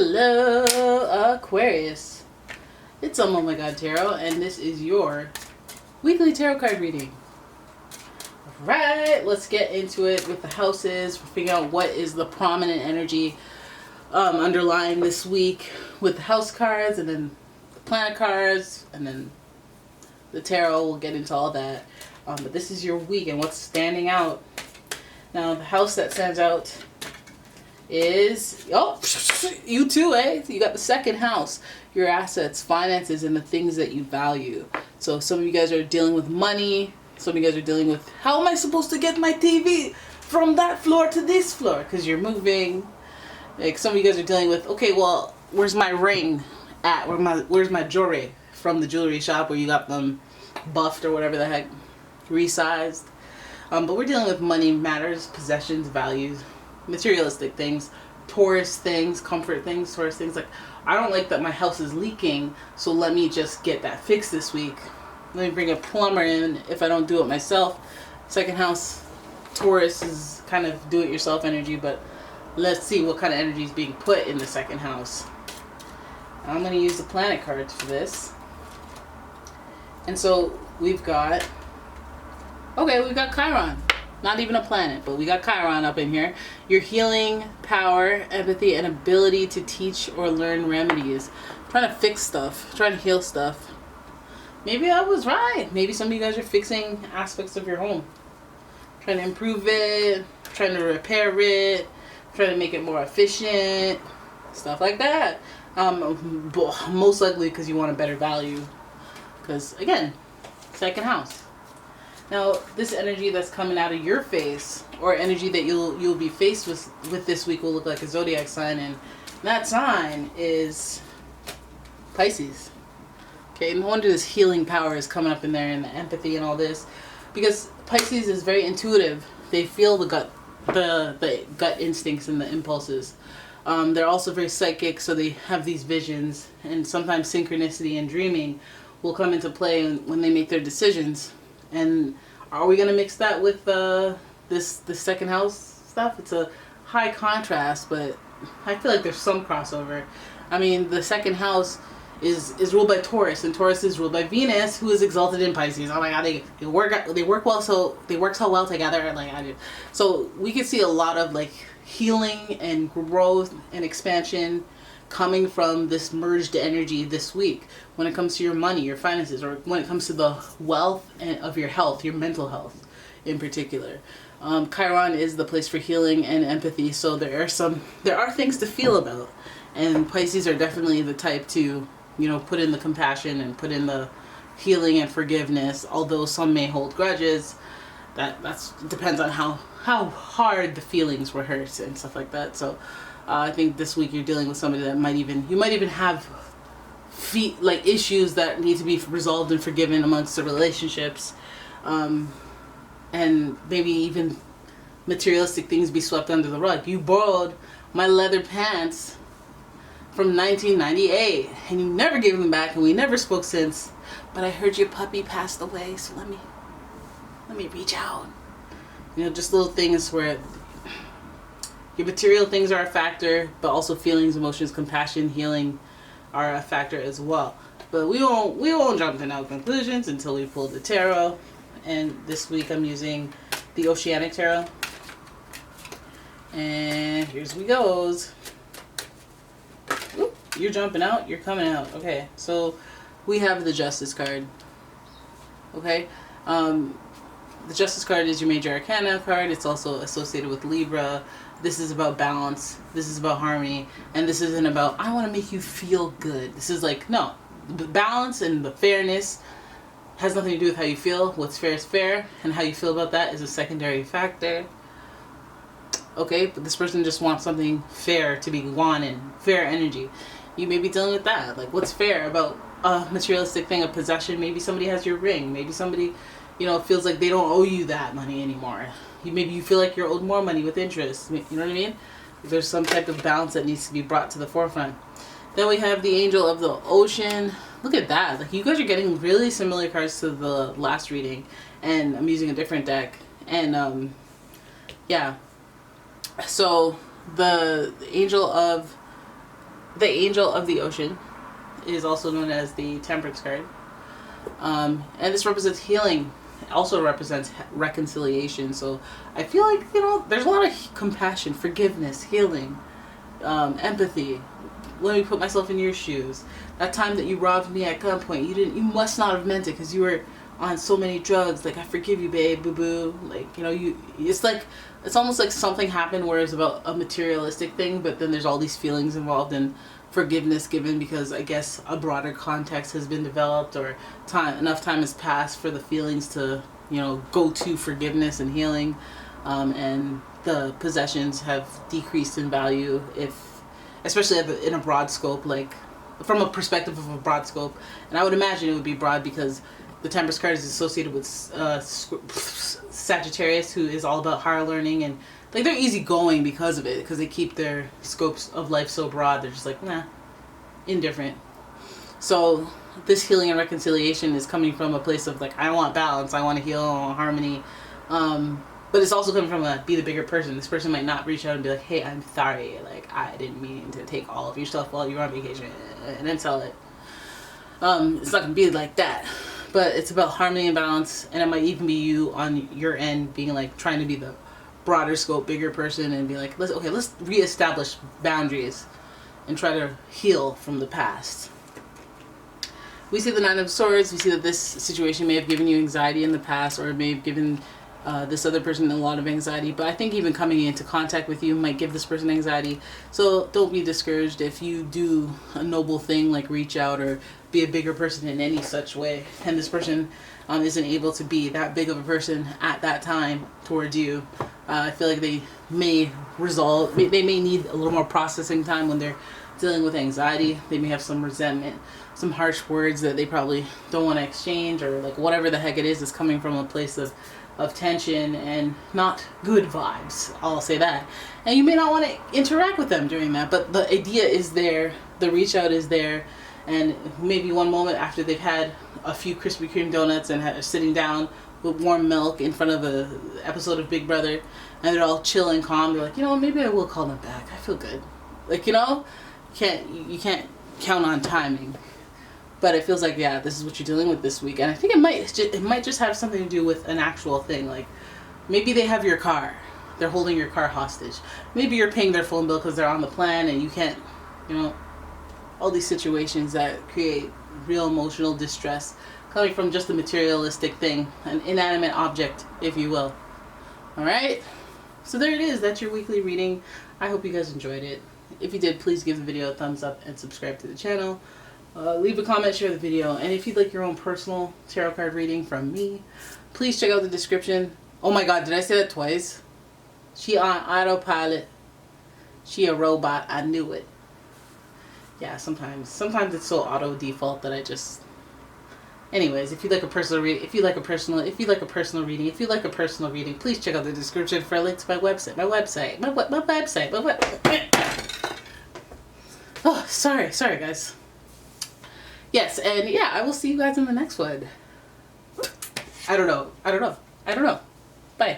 Hello, Aquarius. It's umomgtarot, and this is your weekly tarot card reading. Alright, let's get into it with the houses. We're figuring out what is the prominent energy underlying this week with the house cards, and then the planet cards, and then the tarot. We'll get into all that. But this is your week, and what's standing out. Now, the house that stands out is, oh, you too, eh? You got the second house, your assets, finances, and the things that you value. So some of you guys are dealing with money. Some of you guys are dealing with, how am I supposed to get my TV from that floor to this floor? Because you're moving. Like, some of you guys are dealing with, okay, well, where's my ring at? Where's my jewelry from the jewelry shop where you got them buffed or whatever the heck, resized. But we're dealing with money matters, possessions, values, materialistic things, Taurus things, comfort things, Taurus things. Like, I don't like that my house is leaking, so let me just get that fixed this week. Let me bring a plumber in if I don't do it myself. Second house, Taurus is kind of do-it-yourself energy, but let's see what kind of energy is being put in the second house. I'm going to use the planet cards for this. And so we've got, okay, we've got Chiron. Not even a planet, but we got Chiron up in here. Your healing, power, empathy, and ability to teach or learn remedies. Trying to fix stuff, trying to heal stuff. Maybe I was right. Maybe some of you guys are fixing aspects of your home. Trying to improve it, trying to repair it, trying to make it more efficient, stuff like that. Most likely because you want a better value. Because, again, second house. Now, this energy that's coming out of your face, or energy that you'll be faced with this week, will look like a zodiac sign, and that sign is Pisces. Okay, no wonder this healing power is coming up in there, and the empathy and all this, because Pisces is very intuitive. They feel the gut instincts and the impulses. They're also very psychic, so they have these visions, and sometimes synchronicity and dreaming will come into play when they make their decisions. And are we going to mix that with this second house stuff? It's a high contrast, but I feel like there's some crossover. I mean, the second house is ruled by Taurus, and Taurus is ruled by Venus, who is exalted in Pisces. Oh my God, they work well, so they work so well together. Like I do. So we can see a lot of like healing and growth and expansion coming from this merged energy this week when it comes to your money, your finances, or when it comes to the wealth and of your health, your mental health in particular. Chiron is the place for healing and empathy, so there are things to feel about, and Pisces are definitely the type to, put in the compassion and put in the healing and forgiveness, although some may hold grudges. That's depends on how hard the feelings were hurt and stuff like that. So I think this week you're dealing with somebody that you might even have issues that need to be resolved and forgiven amongst the relationships, and maybe even materialistic things be swept under the rug. You borrowed my leather pants from 1998 and you never gave them back, and we never spoke since, but I heard your puppy passed away, so let me reach out. Just little things where your material things are a factor, but also feelings, emotions, compassion, healing are a factor as well. But we won't jump to no conclusions until we pull the tarot. And this week I'm using the Oceanic Tarot. And here's we goes. Oop, you're jumping out, you're coming out. Okay, so we have the Justice card. Okay, the Justice card is your major arcana card. It's also associated with Libra. This is about balance. This is about harmony. And this isn't about, I want to make you feel good. This is like, no. The balance and the fairness has nothing to do with how you feel. What's fair is fair. And how you feel about that is a secondary factor. Okay, but this person just wants something fair to be wanted. Fair energy. You may be dealing with that. Like, what's fair about a materialistic thing, a possession? Maybe somebody has your ring. Maybe somebody, feels like they don't owe you that money anymore. Maybe you feel like you're owed more money with interest. You know what I mean? There's some type of balance that needs to be brought to the forefront. Then we have the Angel of the Ocean. Look at that. Like, you guys are getting really similar cards to the last reading. And I'm using a different deck. And, yeah. So, the Angel of the angel of the ocean is also known as the Temperance card. And this represents healing. It also represents reconciliation. So I feel like, you know, there's a lot of compassion, forgiveness, healing, empathy. Let me put myself in your shoes. That time that you robbed me at gunpoint, you must not have meant it because you were on so many drugs. Like, I forgive you, babe, boo boo. Like, you know, it's almost like something happened where it's about a materialistic thing, but then there's all these feelings involved in forgiveness given because I guess a broader context has been developed, or enough time has passed for the feelings to, you know, go to forgiveness and healing, and the possessions have decreased in value, especially in a broad scope, like from a perspective of a broad scope. And I would imagine it would be broad because the Temperance card is associated with Sagittarius, who is all about higher learning, and like they're easygoing because of it, because they keep their scopes of life so broad. They're just like, nah, indifferent. So this healing and reconciliation is coming from a place of like, I want balance, I want to heal, I want harmony. But it's also coming from be the bigger person. This person might not reach out and be like, hey, I'm sorry, like I didn't mean to take all of your stuff while you were on vacation and then sell it. It's not gonna be like that. But it's about harmony and balance, and it might even be you on your end being like trying to be the broader scope, bigger person, and be like, let's reestablish boundaries and try to heal from the past. We see the Nine of Swords. We see that this situation may have given you anxiety in the past, or it may have given this other person a lot of anxiety. But I think even coming into contact with you might give this person anxiety. So don't be discouraged if you do a noble thing like reach out or be a bigger person in any such way, and this person isn't able to be that big of a person at that time towards you. I feel like they may need a little more processing time when they're dealing with anxiety. They may have some resentment, some harsh words that they probably don't want to exchange, or like whatever the heck it is coming from a place of tension and not good vibes. I'll say that. And you may not want to interact with them during that, but the idea is there, the reach out is there, and maybe one moment after they've had a few Krispy Kreme donuts and are sitting down with warm milk in front of a episode of Big Brother, and they're all chill and calm, they're like, you know, maybe I will call them back. I feel good. Like, you know, you can't count on timing. But it feels like, yeah, this is what you're dealing with this week. And I think it might just have something to do with an actual thing. Like, maybe they have your car. They're holding your car hostage. Maybe you're paying their phone bill because they're on the plan and you can't, you know, all these situations that create real emotional distress coming from just a materialistic thing, an inanimate object, if you will. All right? So there it is. That's your weekly reading. I hope you guys enjoyed it. If you did, please give the video a thumbs up and subscribe to the channel. Leave a comment, share the video, and if you'd like your own personal tarot card reading from me, please check out the description. Oh my god, did I say that twice? She on autopilot. She a robot. I knew it. Yeah, sometimes it's so auto default that I just. Anyways, if you like a personal reading, if you like a personal reading, please check out the description for a link to my website. Oh, sorry guys. Yes, and yeah, I will see you guys in the next one. I don't know. Bye.